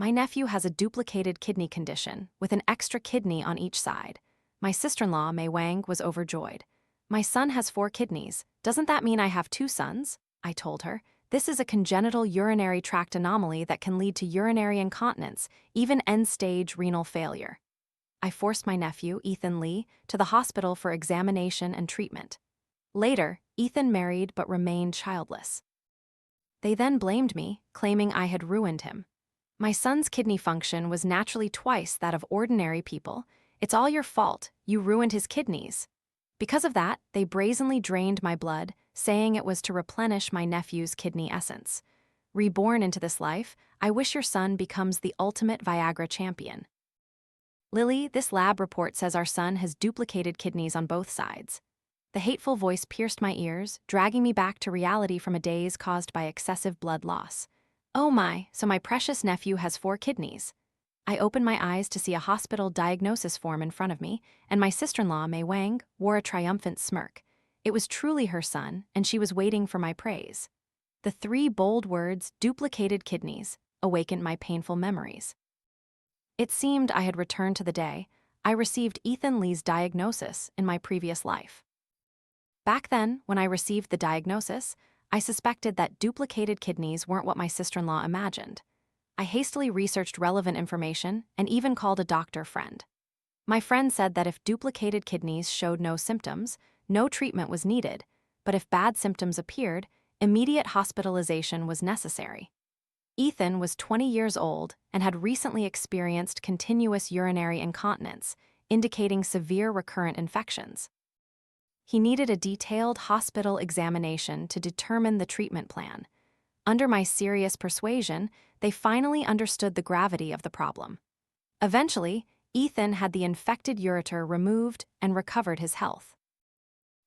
My nephew has a duplicated kidney condition, with an extra kidney on each side. My sister-in-law, Mei Wang, was overjoyed. My son has 4 kidneys. Doesn't that mean I have 2 sons? I told her. This is a congenital urinary tract anomaly that can lead to urinary incontinence, even end-stage renal failure. I forced my nephew, Ethan Lee, to the hospital for examination and treatment. Later, Ethan married but remained childless. They then blamed me, claiming I had ruined him. My son's kidney function was naturally twice that of ordinary people. It's all your fault, you ruined his kidneys. Because of that, they brazenly drained my blood, saying it was to replenish my nephew's kidney essence. Reborn into this life, I wish your son becomes the ultimate Viagra champion. Lily, this lab report says our son has duplicated kidneys on both sides. The hateful voice pierced my ears, dragging me back to reality from a daze caused by excessive blood loss. Oh my, so my precious nephew has 4 kidneys. I opened my eyes to see a hospital diagnosis form in front of me, and my sister-in-law, Mei Wang, wore a triumphant smirk. It was truly her son, and she was waiting for my praise. The 3 bold words, duplicated kidneys, awakened my painful memories. It seemed I had returned to the day I received Ethan Lee's diagnosis in my previous life. Back then, when I received the diagnosis, I suspected that duplicated kidneys weren't what my sister-in-law imagined. I hastily researched relevant information and even called a doctor friend. My friend said that if duplicated kidneys showed no symptoms, no treatment was needed, but if bad symptoms appeared, immediate hospitalization was necessary. Ethan was 20 years old and had recently experienced continuous urinary incontinence, indicating severe recurrent infections. He needed a detailed hospital examination to determine the treatment plan. Under my serious persuasion, they finally understood the gravity of the problem. Eventually, Ethan had the infected ureter removed and recovered his health.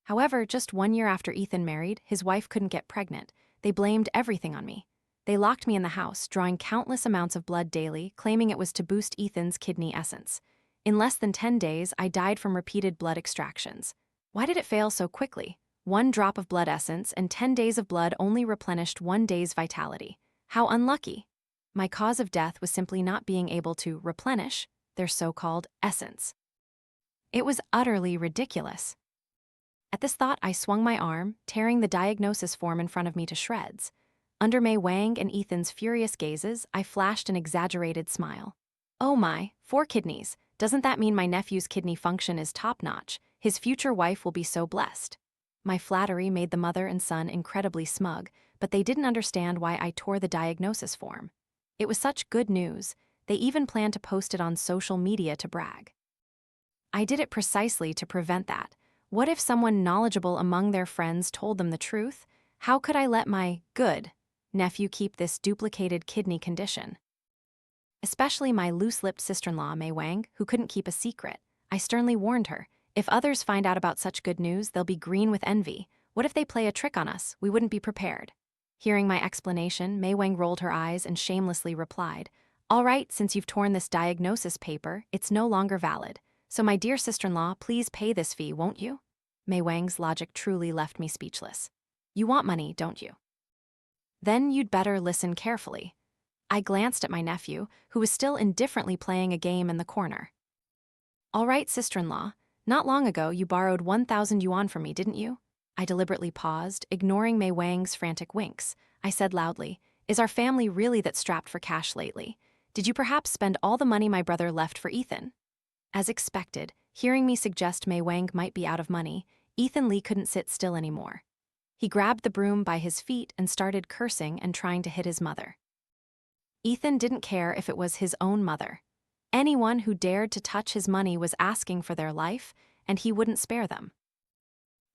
However, just 1 year after Ethan married, his wife couldn't get pregnant. They blamed everything on me. They locked me in the house, drawing countless amounts of blood daily, claiming it was to boost Ethan's kidney essence. In less than 10 days, I died from repeated blood extractions. Why did it fail so quickly? 1 drop of blood essence and 10 days of blood only replenished 1 day's vitality. How unlucky. My cause of death was simply not being able to replenish their so-called essence. It was utterly ridiculous. At this thought, I swung my arm, tearing the diagnosis form in front of me to shreds. Under Mei Wang and Ethan's furious gazes, I flashed an exaggerated smile. Oh my, 4 kidneys. Doesn't that mean my nephew's kidney function is top-notch? His future wife will be so blessed. My flattery made the mother and son incredibly smug, but they didn't understand why I tore the diagnosis form. It was such good news, they even planned to post it on social media to brag. I did it precisely to prevent that. What if someone knowledgeable among their friends told them the truth? How could I let my good nephew keep this duplicated kidney condition? Especially my loose-lipped sister-in-law, Mei Wang, who couldn't keep a secret. I sternly warned her, if others find out about such good news, they'll be green with envy. What if they play a trick on us? We wouldn't be prepared. Hearing my explanation, Mei Wang rolled her eyes and shamelessly replied, all right, since you've torn this diagnosis paper, it's no longer valid. So my dear sister-in-law, please pay this fee, won't you? Mei Wang's logic truly left me speechless. You want money, don't you? Then you'd better listen carefully. I glanced at my nephew, who was still indifferently playing a game in the corner. All right, sister-in-law, not long ago you borrowed 1,000 yuan from me, didn't you? I deliberately paused, ignoring Mei Wang's frantic winks. I said loudly, is our family really that strapped for cash lately? Did you perhaps spend all the money my brother left for Ethan? As expected, hearing me suggest Mei Wang might be out of money, Ethan Lee couldn't sit still anymore. He grabbed the broom by his feet and started cursing and trying to hit his mother. Ethan didn't care if it was his own mother. Anyone who dared to touch his money was asking for their life, and he wouldn't spare them.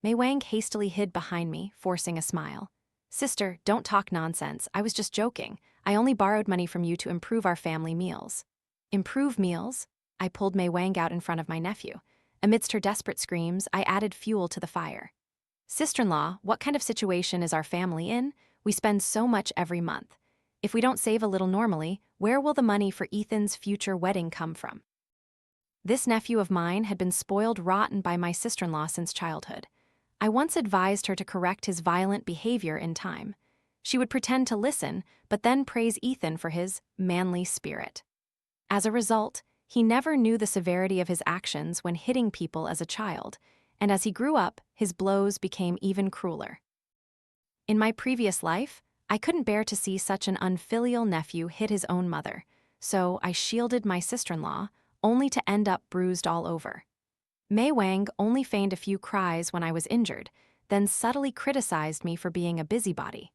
Mei Wang hastily hid behind me, forcing a smile. Sister, don't talk nonsense. I was just joking. I only borrowed money from you to improve our family meals. Improve meals? I pulled Mei Wang out in front of my nephew. Amidst her desperate screams, I added fuel to the fire. Sister-in-law, what kind of situation is our family in? We spend so much every month. If we don't save a little normally, where will the money for Ethan's future wedding come from? This nephew of mine had been spoiled rotten by my sister-in-law since childhood. I once advised her to correct his violent behavior in time. She would pretend to listen, but then praise Ethan for his manly spirit. As a result, he never knew the severity of his actions when hitting people as a child, and as he grew up, his blows became even crueler. In my previous life, I couldn't bear to see such an unfilial nephew hit his own mother, so I shielded my sister-in-law, only to end up bruised all over. Mei Wang only feigned a few cries when I was injured, then subtly criticized me for being a busybody.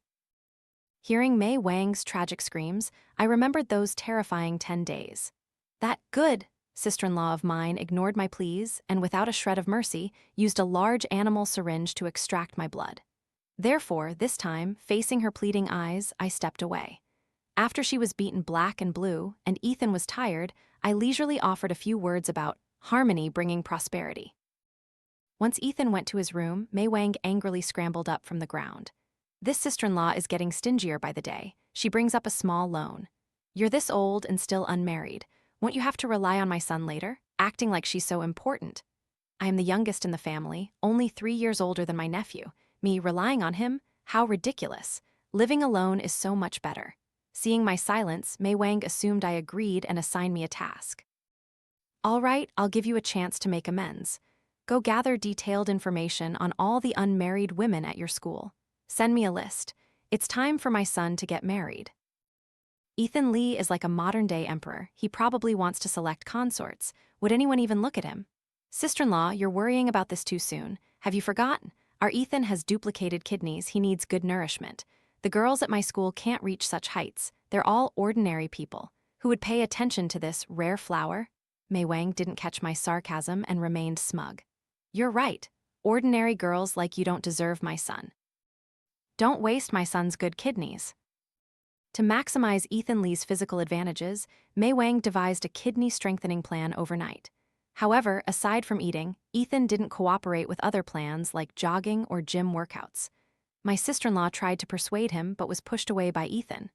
Hearing Mei Wang's tragic screams, I remembered those terrifying 10 days. That good sister-in-law of mine ignored my pleas and without a shred of mercy, used a large animal syringe to extract my blood. Therefore, this time, facing her pleading eyes, I stepped away. After she was beaten black and blue, and Ethan was tired, I leisurely offered a few words about harmony bringing prosperity. Once Ethan went to his room, Mei Wang angrily scrambled up from the ground. This sister-in-law is getting stingier by the day. She brings up a small loan. You're this old and still unmarried. Won't you have to rely on my son later? Acting like she's so important. I am the youngest in the family, only 3 years older than my nephew. Me relying on him? How ridiculous. Living alone is so much better. Seeing my silence, Mei Wang assumed I agreed and assigned me a task. All right, I'll give you a chance to make amends. Go gather detailed information on all the unmarried women at your school. Send me a list. It's time for my son to get married. Ethan Lee is like a modern-day emperor. He probably wants to select consorts. Would anyone even look at him? Sister-in-law, you're worrying about this too soon. Have you forgotten? Our Ethan has duplicated kidneys. He needs good nourishment. The girls at my school can't reach such heights. They're all ordinary people. Who would pay attention to this rare flower? Mei Wang didn't catch my sarcasm and remained smug. You're right. Ordinary girls like you don't deserve my son. Don't waste my son's good kidneys. To maximize Ethan Lee's physical advantages, Mei Wang devised a kidney strengthening plan overnight. However, aside from eating, Ethan didn't cooperate with other plans like jogging or gym workouts. My sister-in-law tried to persuade him but was pushed away by Ethan.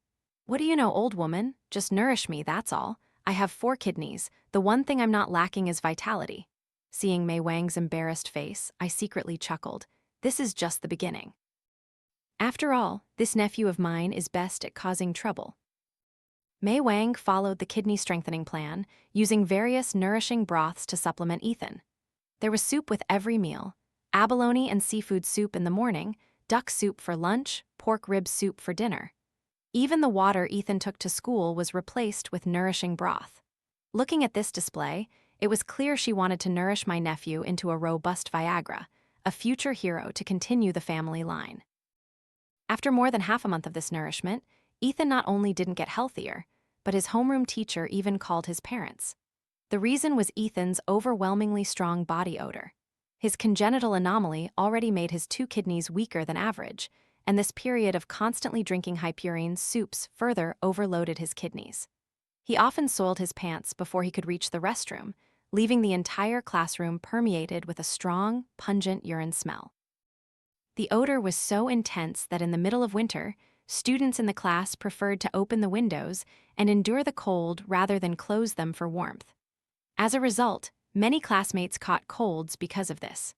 What do you know, old woman? Just nourish me, that's all. I have 4 kidneys. The one thing I'm not lacking is vitality. Seeing Mei Wang's embarrassed face, I secretly chuckled. This is just the beginning. After all, this nephew of mine is best at causing trouble. Mei Wang followed the kidney strengthening plan, using various nourishing broths to supplement Ethan. There was soup with every meal, abalone and seafood soup in the morning, duck soup for lunch, pork rib soup for dinner. Even the water Ethan took to school was replaced with nourishing broth. Looking at this display, it was clear she wanted to nourish my nephew into a robust Viagra, a future hero to continue the family line. After more than half a month of this nourishment, Ethan not only didn't get healthier, but his homeroom teacher even called his parents. The reason was Ethan's overwhelmingly strong body odor. His congenital anomaly already made his 2 kidneys weaker than average, and this period of constantly drinking high-purine soups further overloaded his kidneys. He often soiled his pants before he could reach the restroom, leaving the entire classroom permeated with a strong, pungent urine smell. The odor was so intense that in the middle of winter, students in the class preferred to open the windows and endure the cold rather than close them for warmth. As a result, many classmates caught colds because of this.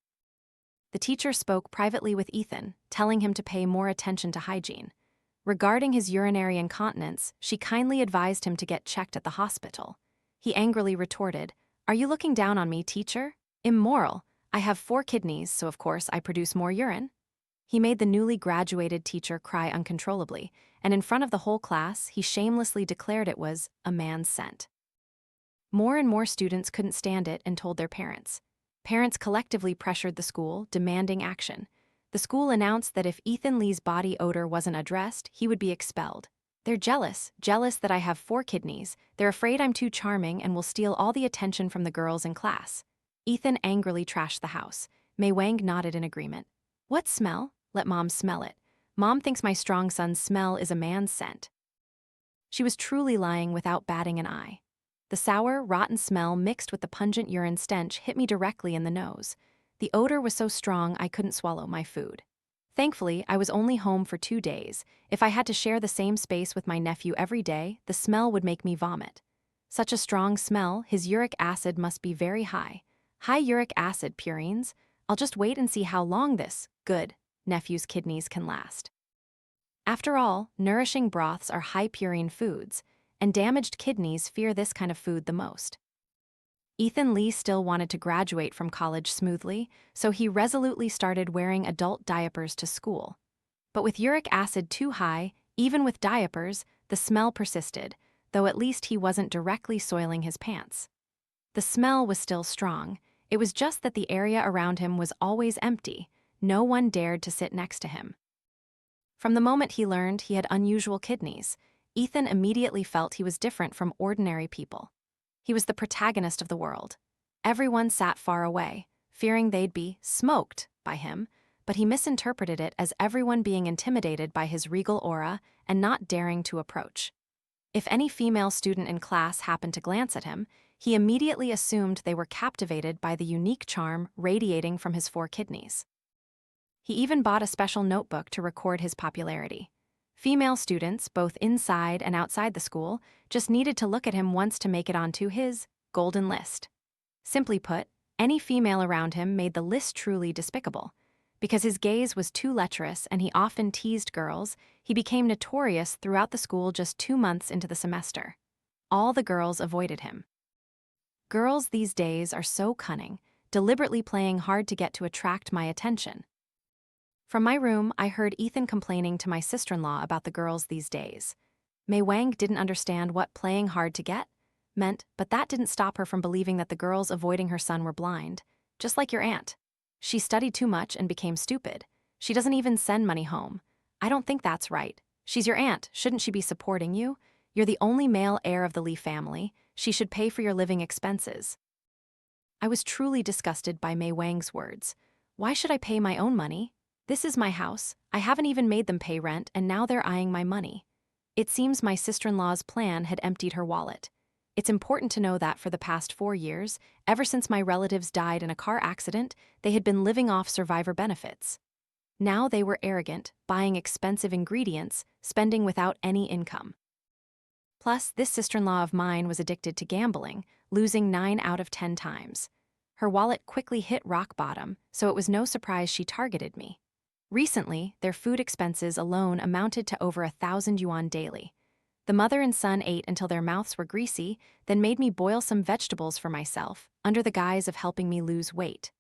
The teacher spoke privately with Ethan, telling him to pay more attention to hygiene. Regarding his urinary incontinence, she kindly advised him to get checked at the hospital. He angrily retorted, "Are you looking down on me, teacher? Immoral. I have 4 kidneys, so of course I produce more urine." He made the newly graduated teacher cry uncontrollably, and in front of the whole class, he shamelessly declared it was a man's scent. More and more students couldn't stand it and told their parents. Parents collectively pressured the school, demanding action. The school announced that if Ethan Lee's body odor wasn't addressed, he would be expelled. They're jealous that I have 4 kidneys. They're afraid I'm too charming and will steal all the attention from the girls in class. Ethan angrily trashed the house. Mei Wang nodded in agreement. What smell? Let Mom smell it. Mom thinks my strong son's smell is a man's scent. She was truly lying without batting an eye. The sour, rotten smell mixed with the pungent urine stench hit me directly in the nose. The odor was so strong I couldn't swallow my food. Thankfully, I was only home for 2 days. If I had to share the same space with my nephew every day, the smell would make me vomit. Such a strong smell, his uric acid must be very high. High uric acid purines? I'll just wait and see how long this good nephew's kidneys can last. After all, nourishing broths are high-purine foods, and damaged kidneys fear this kind of food the most. Ethan Lee still wanted to graduate from college smoothly, so he resolutely started wearing adult diapers to school. But with uric acid too high, even with diapers, the smell persisted, though at least he wasn't directly soiling his pants. The smell was still strong. It was just that the area around him was always empty. No one dared to sit next to him. From the moment he learned he had unusual kidneys, Ethan immediately felt he was different from ordinary people. He was the protagonist of the world. Everyone sat far away, fearing they'd be smoked by him, but he misinterpreted it as everyone being intimidated by his regal aura and not daring to approach. If any female student in class happened to glance at him, he immediately assumed they were captivated by the unique charm radiating from his 4 kidneys. He even bought a special notebook to record his popularity. Female students, both inside and outside the school, just needed to look at him once to make it onto his golden list. Simply put, any female around him made the list truly despicable. Because his gaze was too lecherous and he often teased girls, he became notorious throughout the school just 2 months into the semester. All the girls avoided him. Girls these days are so cunning, deliberately playing hard to get to attract my attention. From my room, I heard Ethan complaining to my sister-in-law about the girls these days. Mei Wang didn't understand what playing hard to get meant, but that didn't stop her from believing that the girls avoiding her son were blind, just like your aunt. She studied too much and became stupid. She doesn't even send money home. I don't think that's right. She's your aunt. Shouldn't she be supporting you? You're the only male heir of the Lee family. She should pay for your living expenses. I was truly disgusted by Mei Wang's words. Why should I pay my own money? This is my house. I haven't even made them pay rent, and now they're eyeing my money. It seems my sister-in-law's plan had emptied her wallet. It's important to know that for the past 4 years, ever since my relatives died in a car accident, they had been living off survivor benefits. Now they were arrogant, buying expensive ingredients, spending without any income. Plus, this sister-in-law of mine was addicted to gambling, losing 9 out of 10 times. Her wallet quickly hit rock bottom, so it was no surprise she targeted me. Recently, their food expenses alone amounted to over 1,000 yuan daily. The mother and son ate until their mouths were greasy, then made me boil some vegetables for myself, under the guise of helping me lose weight.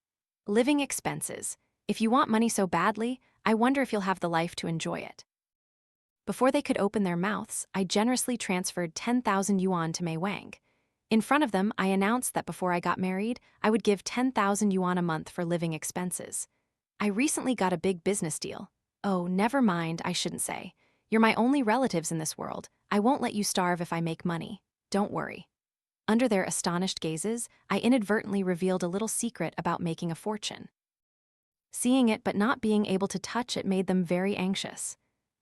Living expenses. If you want money so badly, I wonder if you'll have the life to enjoy it. Before they could open their mouths, I generously transferred 10,000 yuan to Mei Wang. In front of them, I announced that before I got married, I would give 10,000 yuan a month for living expenses. I recently got a big business deal. Oh, never mind, I shouldn't say. You're my only relatives in this world. I won't let you starve if I make money. Don't worry. Under their astonished gazes, I inadvertently revealed a little secret about making a fortune. Seeing it but not being able to touch it made them very anxious.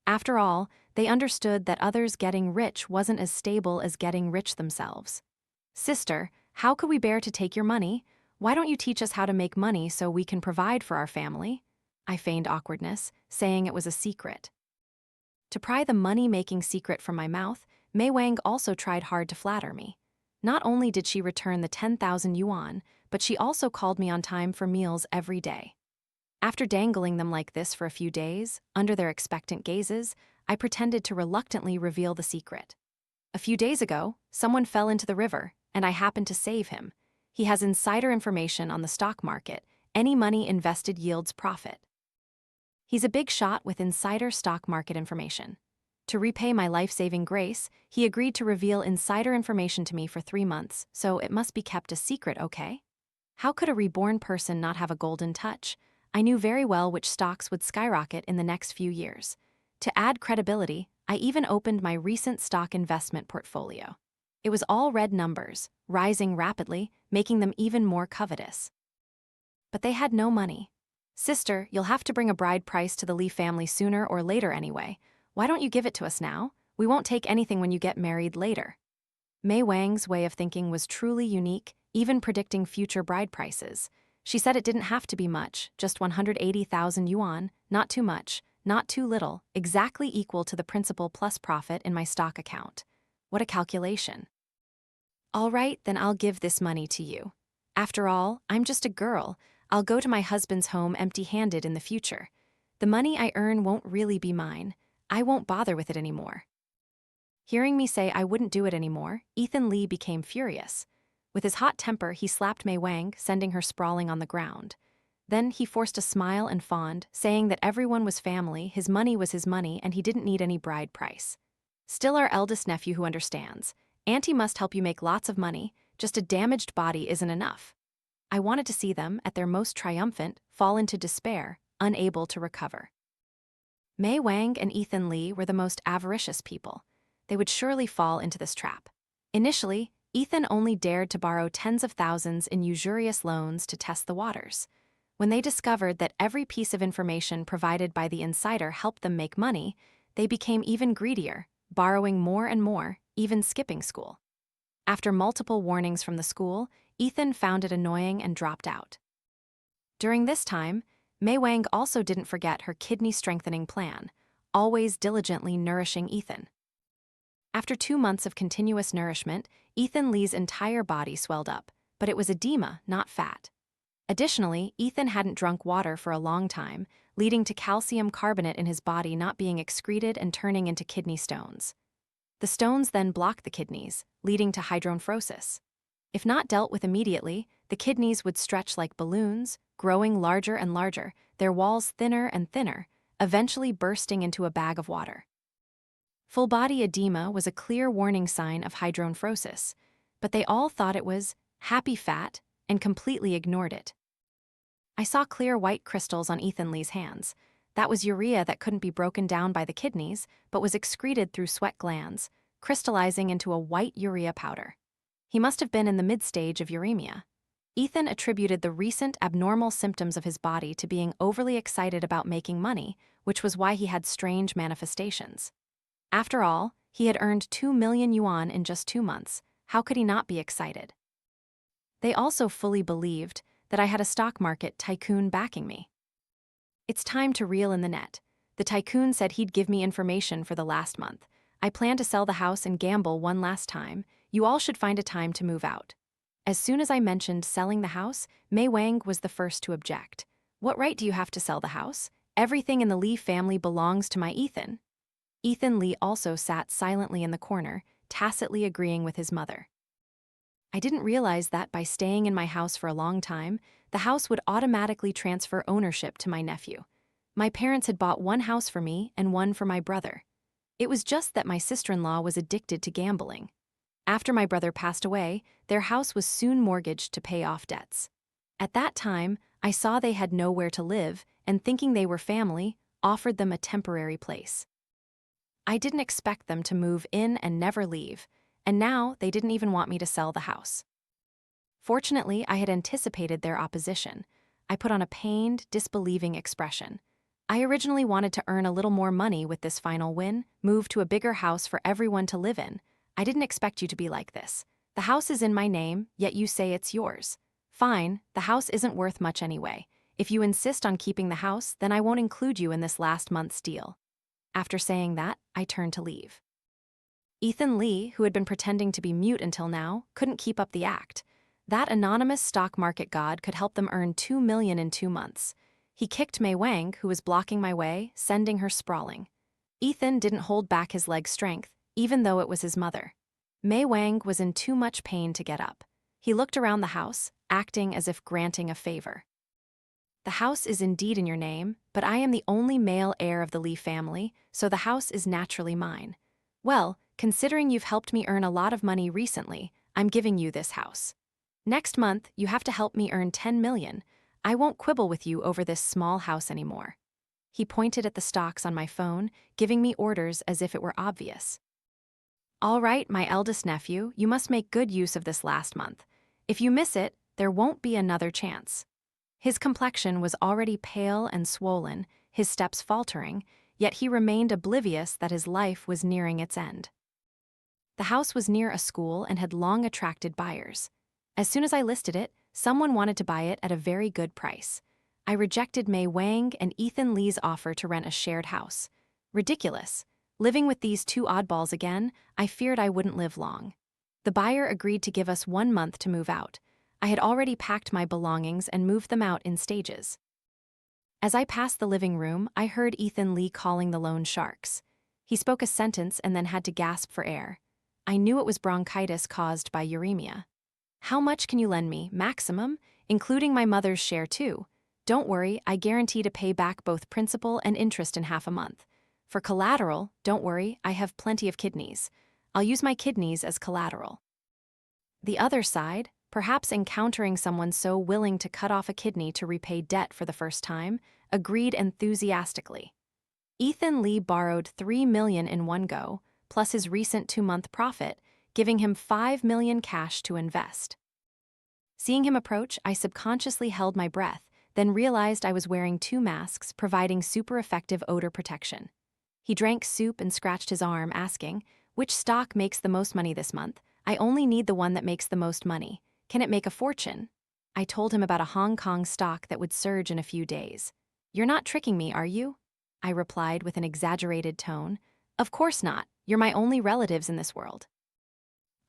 After all, they understood that others getting rich wasn't as stable as getting rich themselves. Sister, how could we bear to take your money? Why don't you teach us how to make money so we can provide for our family? I feigned awkwardness, saying it was a secret. To pry the money-making secret from my mouth, Mei Wang also tried hard to flatter me. Not only did she return the 10,000 yuan, but she also called me on time for meals every day. After dangling them like this for a few days, under their expectant gazes, I pretended to reluctantly reveal the secret. A few days ago, someone fell into the river, and I happened to save him. He has insider information on the stock market. Any money invested yields profit. He's a big shot with insider stock market information. To repay my life-saving grace, he agreed to reveal insider information to me for 3 months, so it must be kept a secret, okay? How could a reborn person not have a golden touch? I knew very well which stocks would skyrocket in the next few years. To add credibility, I even opened my recent stock investment portfolio. It was all red numbers, rising rapidly, making them even more covetous. But they had no money. Sister, you'll have to bring a bride price to the Lee family sooner or later anyway. Why don't you give it to us now? We won't take anything when you get married later. Mei Wang's way of thinking was truly unique, even predicting future bride prices. She said it didn't have to be much, just 180,000 yuan, not too much, not too little, exactly equal to the principal plus profit in my stock account. What a calculation. All right, then I'll give this money to you. After all, I'm just a girl. I'll go to my husband's home empty-handed in the future. The money I earn won't really be mine. I won't bother with it anymore. Hearing me say I wouldn't do it anymore, Ethan Lee became furious. With his hot temper, he slapped Mei Wang, sending her sprawling on the ground. Then he forced a smile and fawned, saying that everyone was family, his money was his money, and he didn't need any bride price. Still our eldest nephew who understands. Auntie must help you make lots of money, just a damaged body isn't enough. I wanted to see them, at their most triumphant, fall into despair, unable to recover. Mei Wang and Ethan Lee were the most avaricious people. They would surely fall into this trap. Initially, Ethan only dared to borrow tens of thousands in usurious loans to test the waters. When they discovered that every piece of information provided by the insider helped them make money, they became even greedier, borrowing more and more, even skipping school. After multiple warnings from the school, Ethan found it annoying and dropped out. During this time, Mei Wang also didn't forget her kidney-strengthening plan, always diligently nourishing Ethan. After 2 months of continuous nourishment, Ethan Lee's entire body swelled up, but it was edema, not fat. Additionally, Ethan hadn't drunk water for a long time, leading to calcium carbonate in his body not being excreted and turning into kidney stones. The stones then blocked the kidneys, leading to hydronephrosis. If not dealt with immediately, the kidneys would stretch like balloons, growing larger and larger, their walls thinner and thinner, eventually bursting into a bag of water. Full-body edema was a clear warning sign of hydronephrosis, but they all thought it was happy fat and completely ignored it. I saw clear white crystals on Ethan Lee's hands. That was urea that couldn't be broken down by the kidneys, but was excreted through sweat glands, crystallizing into a white urea powder. He must have been in the mid-stage of uremia. Ethan attributed the recent abnormal symptoms of his body to being overly excited about making money, which was why he had strange manifestations. After all, he had earned 2 million yuan in just 2 months. How could he not be excited? They also fully believed that I had a stock market tycoon backing me. It's time to reel in the net. The tycoon said he'd give me information for the last month. I plan to sell the house and gamble one last time. You all should find a time to move out. As soon as I mentioned selling the house, Mei Wang was the first to object. What right do you have to sell the house? Everything in the Lee family belongs to my Ethan. Ethan Lee also sat silently in the corner, tacitly agreeing with his mother. I didn't realize that by staying in my house for a long time, the house would automatically transfer ownership to my nephew. My parents had bought one house for me and one for my brother. It was just that my sister-in-law was addicted to gambling. After my brother passed away, their house was soon mortgaged to pay off debts. At that time, I saw they had nowhere to live, and thinking they were family, offered them a temporary place. I didn't expect them to move in and never leave, and now they didn't even want me to sell the house. Fortunately, I had anticipated their opposition. I put on a pained, disbelieving expression. I originally wanted to earn a little more money with this final win, move to a bigger house for everyone to live in. I didn't expect you to be like this. The house is in my name, yet you say it's yours. Fine, the house isn't worth much anyway. If you insist on keeping the house, then I won't include you in this last month's deal. After saying that, I turned to leave. Ethan Lee, who had been pretending to be mute until now, couldn't keep up the act. That anonymous stock market god could help them earn 2 million in 2 months. He kicked Mei Wang, who was blocking my way, sending her sprawling. Ethan didn't hold back his leg strength, even though it was his mother. Mei Wang was in too much pain to get up. He looked around the house, acting as if granting a favor. The house is indeed in your name, but I am the only male heir of the Lee family, so the house is naturally mine. Well, considering you've helped me earn a lot of money recently, I'm giving you this house. Next month, you have to help me earn 10 million. I won't quibble with you over this small house anymore. He pointed at the stocks on my phone, giving me orders as if it were obvious. All right, my eldest nephew, you must make good use of this last month. If you miss it, there won't be another chance. His complexion was already pale and swollen, his steps faltering, yet he remained oblivious that his life was nearing its end. The house was near a school and had long attracted buyers. As soon as I listed it, someone wanted to buy it at a very good price. I rejected Mei Wang and Ethan Lee's offer to rent a shared house. Ridiculous. Living with these two oddballs again, I feared I wouldn't live long. The buyer agreed to give us 1 month to move out. I had already packed my belongings and moved them out in stages. As I passed the living room, I heard Ethan Lee calling the loan sharks. He spoke a sentence and then had to gasp for air. I knew it was bronchitis caused by uremia. How much can you lend me, maximum, including my mother's share too? Don't worry, I guarantee to pay back both principal and interest in half a month. For collateral, don't worry, I have plenty of kidneys. I'll use my kidneys as collateral. The other side, perhaps encountering someone so willing to cut off a kidney to repay debt for the first time, agreed enthusiastically. Ethan Lee borrowed $3 million in one go, plus his recent 2-month profit, giving him $5 million cash to invest. Seeing him approach, I subconsciously held my breath, then realized I was wearing 2 masks providing super effective odor protection. He drank soup and scratched his arm, asking, "Which stock makes the most money this month? I only need the one that makes the most money. Can it make a fortune?" I told him about a Hong Kong stock that would surge in a few days. "You're not tricking me, are you?" I replied with an exaggerated tone. "Of course not. You're my only relatives in this world.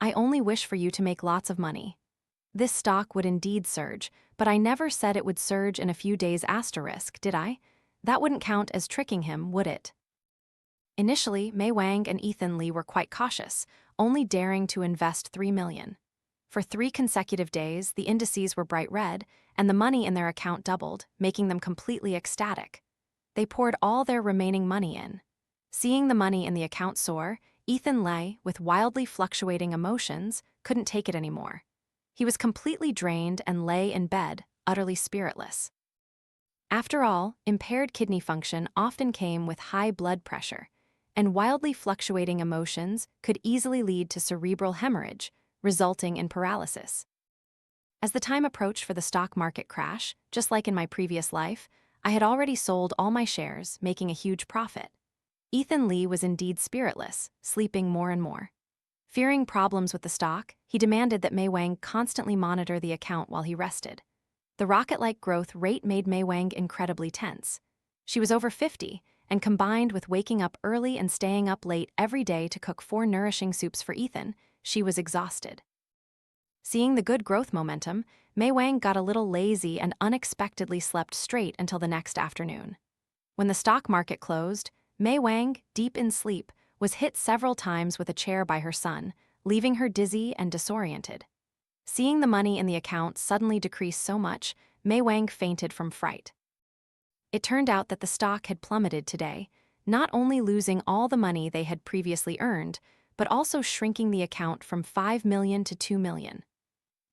I only wish for you to make lots of money." This stock would indeed surge, but I never said it would surge in a few days asterisk, did I? That wouldn't count as tricking him, would it? Initially, Mei Wang and Ethan Lee were quite cautious, only daring to invest $3 million. For 3 consecutive days, the indices were bright red, and the money in their account doubled, making them completely ecstatic. They poured all their remaining money in. Seeing the money in the account soar, Ethan Lee, with wildly fluctuating emotions, couldn't take it anymore. He was completely drained and lay in bed, utterly spiritless. After all, impaired kidney function often came with high blood pressure, and wildly fluctuating emotions could easily lead to cerebral hemorrhage, resulting in paralysis. As the time approached for the stock market crash, just like in my previous life, I had already sold all my shares, making a huge profit. Ethan Lee was indeed spiritless, sleeping more and more. Fearing problems with the stock, he demanded that Mei Wang constantly monitor the account while he rested. The rocket-like growth rate made Mei Wang incredibly tense. She was over 50, and combined with waking up early and staying up late every day to cook 4 nourishing soups for Ethan, she was exhausted. Seeing the good growth momentum, Mei Wang got a little lazy and unexpectedly slept straight until the next afternoon. When the stock market closed, Mei Wang, deep in sleep, was hit several times with a chair by her son, leaving her dizzy and disoriented. Seeing the money in the account suddenly decrease so much, Mei Wang fainted from fright. It turned out that the stock had plummeted today, not only losing all the money they had previously earned, but also shrinking the account from $5 million to $2 million.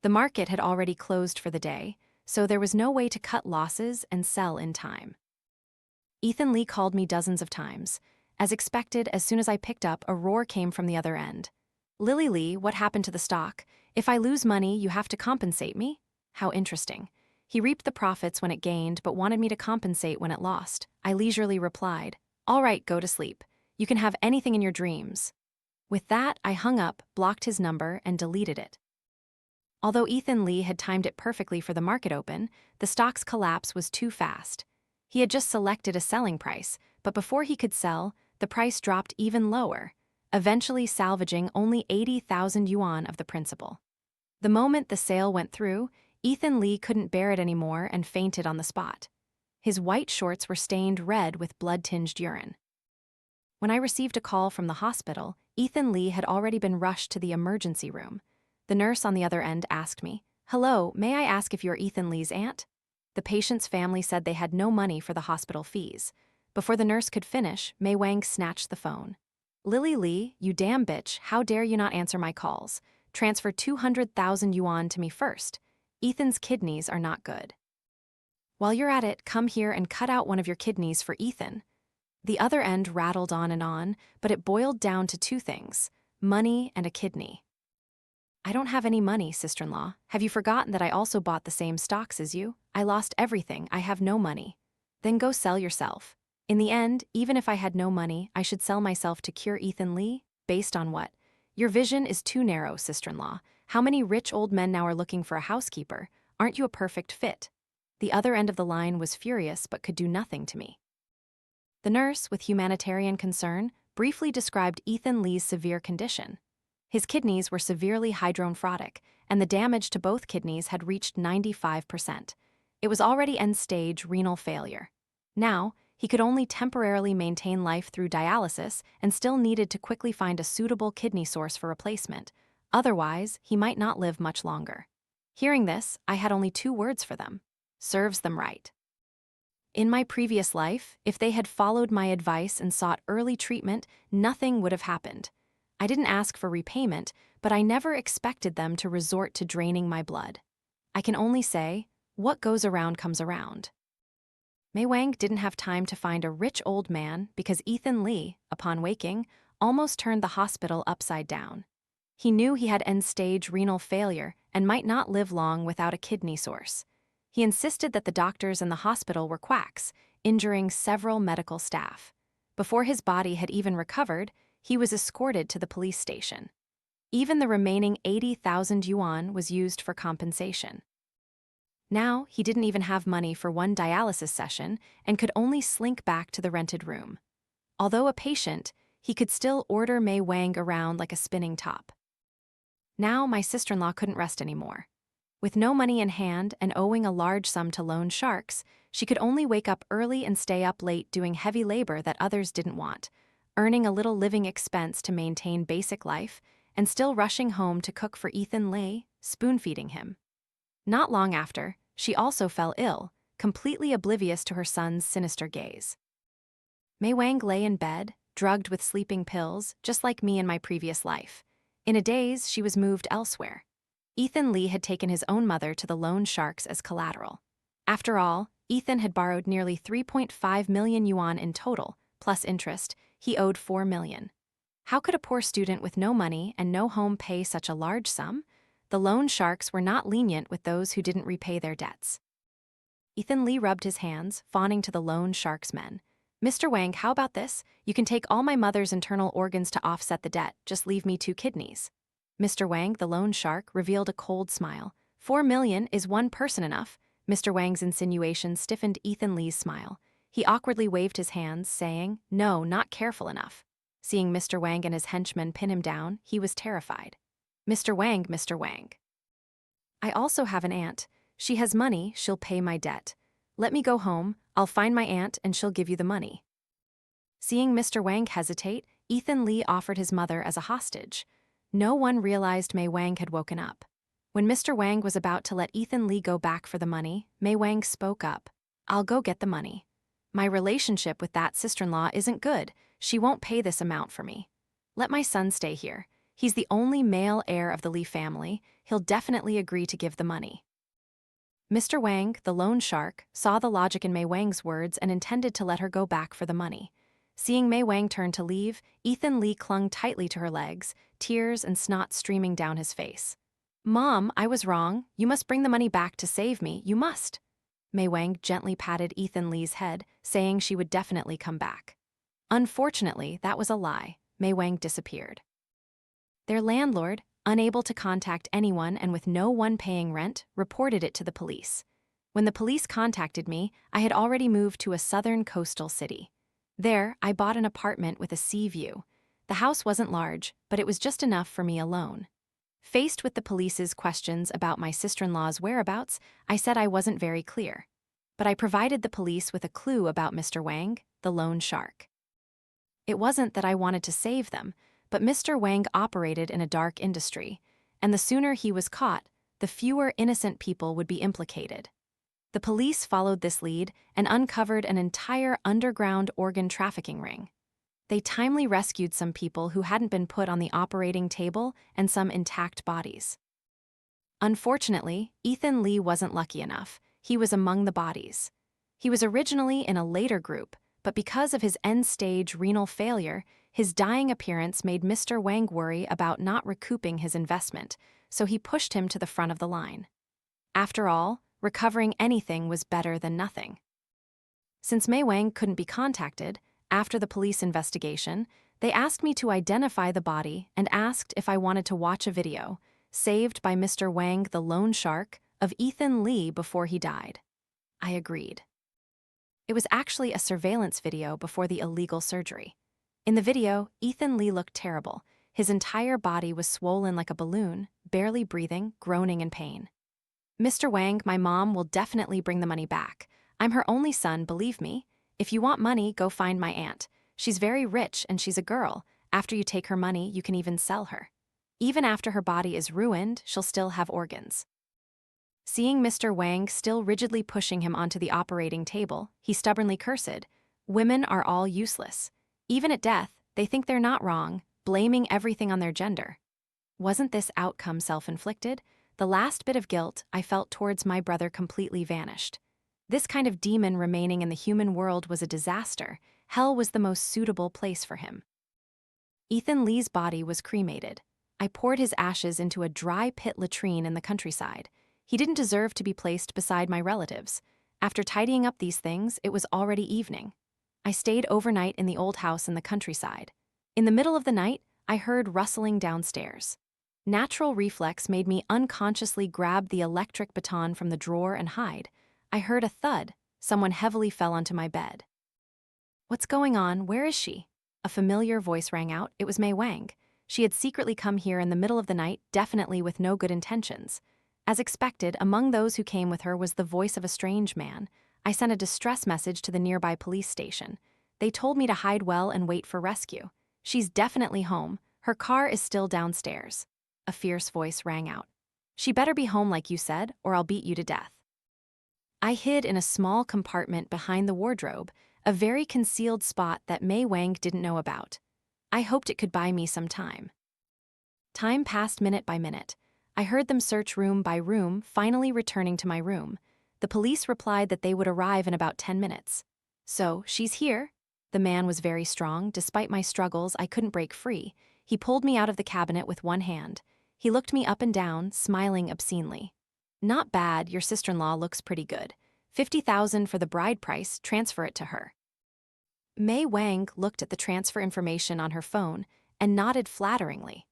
The market had already closed for the day, so there was no way to cut losses and sell in time. Ethan Lee called me dozens of times. As expected, as soon as I picked up, a roar came from the other end. "Lily Lee, what happened to the stock? If I lose money, you have to compensate me?" How interesting. He reaped the profits when it gained, but wanted me to compensate when it lost. I leisurely replied, "All right, go to sleep. You can have anything in your dreams." With that, I hung up, blocked his number, and deleted it. Although Ethan Lee had timed it perfectly for the market open, the stock's collapse was too fast. He had just selected a selling price, but before he could sell, the price dropped even lower, eventually salvaging only 80,000 yuan of the principal. The moment the sale went through, Ethan Lee couldn't bear it anymore and fainted on the spot. His white shorts were stained red with blood-tinged urine. When I received a call from the hospital, Ethan Lee had already been rushed to the emergency room. The nurse on the other end asked me, "Hello, may I ask if you're Ethan Lee's aunt?" The patient's family said they had no money for the hospital fees. Before the nurse could finish, Mei Wang snatched the phone. "Lily Lee, you damn bitch, how dare you not answer my calls? Transfer 200,000 yuan to me first. Ethan's kidneys are not good. While you're at it, come here and cut out one of your kidneys for Ethan." The other end rattled on, but it boiled down to 2 things: money and a kidney. "I don't have any money, sister-in-law. Have you forgotten that I also bought the same stocks as you? I lost everything, I have no money." "Then go sell yourself." In the end, even if I had no money, I should sell myself to cure Ethan Lee? Based on what? Your vision is too narrow, sister-in-law. How many rich old men now are looking for a housekeeper? Aren't you a perfect fit? The other end of the line was furious but could do nothing to me. The nurse, with humanitarian concern, briefly described Ethan Lee's severe condition. His kidneys were severely hydronephrotic, and the damage to both kidneys had reached 95%. It was already end-stage renal failure. Now, He could only temporarily maintain life through dialysis and still needed to quickly find a suitable kidney source for replacement. Otherwise, he might not live much longer. Hearing this, I had only 2 words for them. Serves them right. In my previous life, if they had followed my advice and sought early treatment, nothing would have happened. I didn't ask for repayment, but I never expected them to resort to draining my blood. I can only say, what goes around comes around. Mei Wang didn't have time to find a rich old man because Ethan Lee, upon waking, almost turned the hospital upside down. He knew he had end-stage renal failure and might not live long without a kidney source. He insisted that the doctors in the hospital were quacks, injuring several medical staff. Before his body had even recovered, he was escorted to the police station. Even the remaining 80,000 yuan was used for compensation. Now, he didn't even have money for one dialysis session and could only slink back to the rented room. Although a patient, he could still order Mei Wang around like a spinning top. Now, my sister-in-law couldn't rest anymore. With no money in hand and owing a large sum to loan sharks, she could only wake up early and stay up late doing heavy labor that others didn't want, earning a little living expense to maintain basic life, and still rushing home to cook for Ethan Lee, spoon-feeding him. Not long after, she also fell ill, completely oblivious to her son's sinister gaze. Mei Wang lay in bed, drugged with sleeping pills, just like me in my previous life. In a daze, she was moved elsewhere. Ethan Lee had taken his own mother to the loan sharks as collateral. After all, Ethan had borrowed nearly 3.5 million yuan in total, plus interest. He owed 4 million. How could a poor student with no money and no home pay such a large sum? The loan sharks were not lenient with those who didn't repay their debts. Ethan Lee rubbed his hands, fawning to the loan sharks' men. "Mr. Wang, how about this? You can take all my mother's internal organs to offset the debt, just leave me 2 kidneys. Mr. Wang, the loan shark, revealed a cold smile. 4 million is one person enough. Mr. Wang's insinuation stiffened Ethan Lee's smile. He awkwardly waved his hands, saying, "No, not careful enough." Seeing Mr. Wang and his henchmen pin him down, he was terrified. Mr. Wang, Mr. Wang. I also have an aunt. She has money, she'll pay my debt. Let me go home, I'll find my aunt and she'll give you the money. Seeing Mr. Wang hesitate, Ethan Lee offered his mother as a hostage. No one realized Mei Wang had woken up. When Mr. Wang was about to let Ethan Lee go back for the money, Mei Wang spoke up. "I'll go get the money. My relationship with that sister-in-law isn't good. She won't pay this amount for me. Let my son stay here. He's the only male heir of the Lee family. He'll definitely agree to give the money." Mr. Wang, the loan shark, saw the logic in Mei Wang's words and intended to let her go back for the money. Seeing Mei Wang turn to leave, Ethan Lee clung tightly to her legs, tears and snot streaming down his face. "Mom, I was wrong. You must bring the money back to save me. You must." Mei Wang gently patted Ethan Lee's head, saying she would definitely come back. Unfortunately, that was a lie. Mei Wang disappeared. Their landlord, unable to contact anyone and with no one paying rent, reported it to the police. When the police contacted me, I had already moved to a southern coastal city. There, I bought an apartment with a sea view. The house wasn't large, but it was just enough for me alone. Faced with the police's questions about my sister-in-law's whereabouts, I said I wasn't very clear. But I provided the police with a clue about Mr. Wang, the loan shark. It wasn't that I wanted to save them, but Mr. Wang operated in a dark industry, and the sooner he was caught, the fewer innocent people would be implicated. The police followed this lead and uncovered an entire underground organ trafficking ring. They timely rescued some people who hadn't been put on the operating table and some intact bodies. Unfortunately, Ethan Lee wasn't lucky enough. He was among the bodies. He was originally in a later group, but because of his end-stage renal failure, his dying appearance made Mr. Wang worry about not recouping his investment, so he pushed him to the front of the line. After all, recovering anything was better than nothing. Since Mei Wang couldn't be contacted, after the police investigation, they asked me to identify the body and asked if I wanted to watch a video, saved by Mr. Wang the loan shark, of Ethan Lee before he died. I agreed. It was actually a surveillance video before the illegal surgery. In the video, Ethan Lee looked terrible. His entire body was swollen like a balloon, barely breathing, groaning in pain. "Mr. Wang, my mom will definitely bring the money back. I'm her only son, believe me. If you want money, go find my aunt. She's very rich and she's a girl. After you take her money, you can even sell her. Even after her body is ruined, she'll still have organs. Seeing Mr. Wang still rigidly pushing him onto the operating table, he stubbornly cursed, "Women are all useless. Even at death, they think they're not wrong, blaming everything on their gender." Wasn't this outcome self-inflicted? The last bit of guilt I felt towards my brother completely vanished. This kind of demon remaining in the human world was a disaster. Hell was the most suitable place for him. Ethan Lee's body was cremated. I poured his ashes into a dry pit latrine in the countryside. He didn't deserve to be placed beside my relatives. After tidying up these things, it was already evening. I stayed overnight in the old house in the countryside. In the middle of the night, I heard rustling downstairs. Natural reflex made me unconsciously grab the electric baton from the drawer and hide. I heard a thud. Someone heavily fell onto my bed. "What's going on? Where is she?" A familiar voice rang out. It was Mei Wang. She had secretly come here in the middle of the night, definitely with no good intentions. As expected, among those who came with her was the voice of a strange man. I sent a distress message to the nearby police station. They told me to hide well and wait for rescue. "She's definitely home. Her car is still downstairs." A fierce voice rang out. "She better be home like you said, or I'll beat you to death." I hid in a small compartment behind the wardrobe, a very concealed spot that Mei Wang didn't know about. I hoped it could buy me some time. Time passed minute by minute. I heard them search room by room, finally returning to my room. The police replied that they would arrive in about 10 minutes. "So, she's here?" The man was very strong. Despite my struggles, I couldn't break free. He pulled me out of the cabinet with one hand. He looked me up and down, smiling obscenely. "Not bad, your sister-in-law looks pretty good. 50,000 for the bride price, transfer it to her." Mei Wang looked at the transfer information on her phone and nodded flatteringly.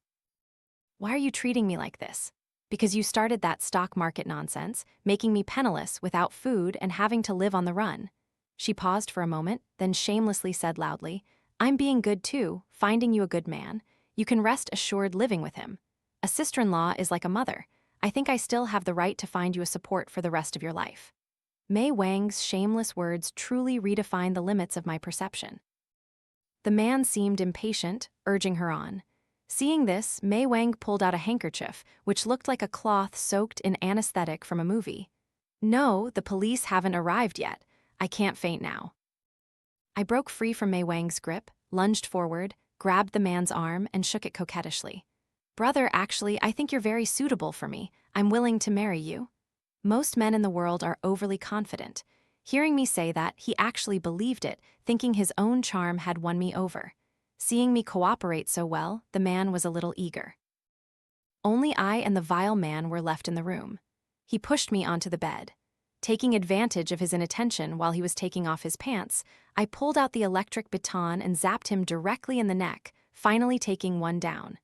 "Why are you treating me like this?" "Because you started that stock market nonsense, making me penniless, without food, and having to live on the run." She paused for a moment, then shamelessly said loudly, "I'm being good too, finding you a good man. You can rest assured living with him. A sister-in-law is like a mother. I think I still have the right to find you a support for the rest of your life." Mei Wang's shameless words truly redefined the limits of my perception. The man seemed impatient, urging her on. Seeing this, Mei Wang pulled out a handkerchief, which looked like a cloth soaked in anesthetic from a movie. "No, the police haven't arrived yet. I can't faint now." I broke free from Mei Wang's grip, lunged forward, grabbed the man's arm, and shook it coquettishly. "Brother, actually, I think you're very suitable for me. I'm willing to marry you." Most men in the world are overly confident. Hearing me say that, he actually believed it, thinking his own charm had won me over. Seeing me cooperate so well, the man was a little eager. Only I and the vile man were left in the room. He pushed me onto the bed. Taking advantage of his inattention while he was taking off his pants, I pulled out the electric baton and zapped him directly in the neck, finally taking one down.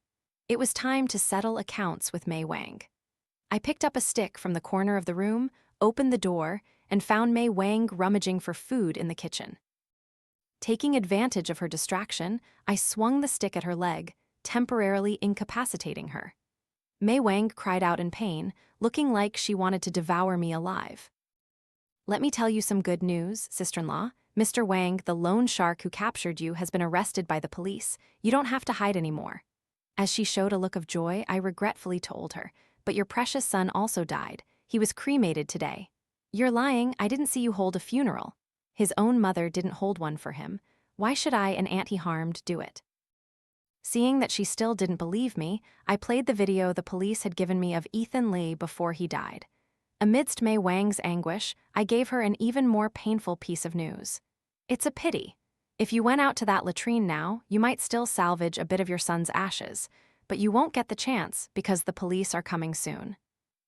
It was time to settle accounts with Mei Wang. I picked up a stick from the corner of the room, opened the door, and found Mei Wang rummaging for food in the kitchen. Taking advantage of her distraction, I swung the stick at her leg, temporarily incapacitating her. Mei Wang cried out in pain, looking like she wanted to devour me alive. "Let me tell you some good news, sister-in-law. Mr. Wang, the lone shark who captured you, has been arrested by the police. You don't have to hide anymore." As she showed a look of joy, I regretfully told her, "But your precious son also died. He was cremated today." "You're lying. I didn't see you hold a funeral." His own mother didn't hold one for him. Why should I, an aunt he harmed, do it? Seeing that she still didn't believe me, I played the video the police had given me of Ethan Lee before he died. Amidst Mei Wang's anguish, I gave her an even more painful piece of news. "It's a pity. If you went out to that latrine now, you might still salvage a bit of your son's ashes, but you won't get the chance because the police are coming soon.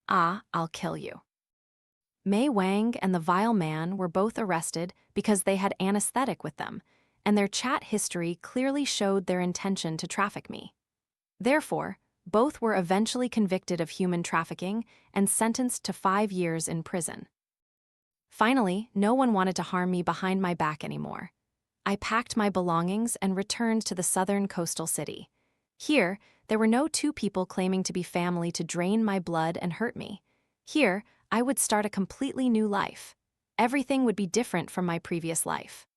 Ah, I'll kill you." Mei Wang and the vile man were both arrested because they had anesthetic with them, and their chat history clearly showed their intention to traffic me. Therefore, both were eventually convicted of human trafficking and sentenced to 5 years in prison. Finally, no one wanted to harm me behind my back anymore. I packed my belongings and returned to the southern coastal city. Here, there were no two people claiming to be family to drain my blood and hurt me. Here, I would start a completely new life. Everything would be different from my previous life.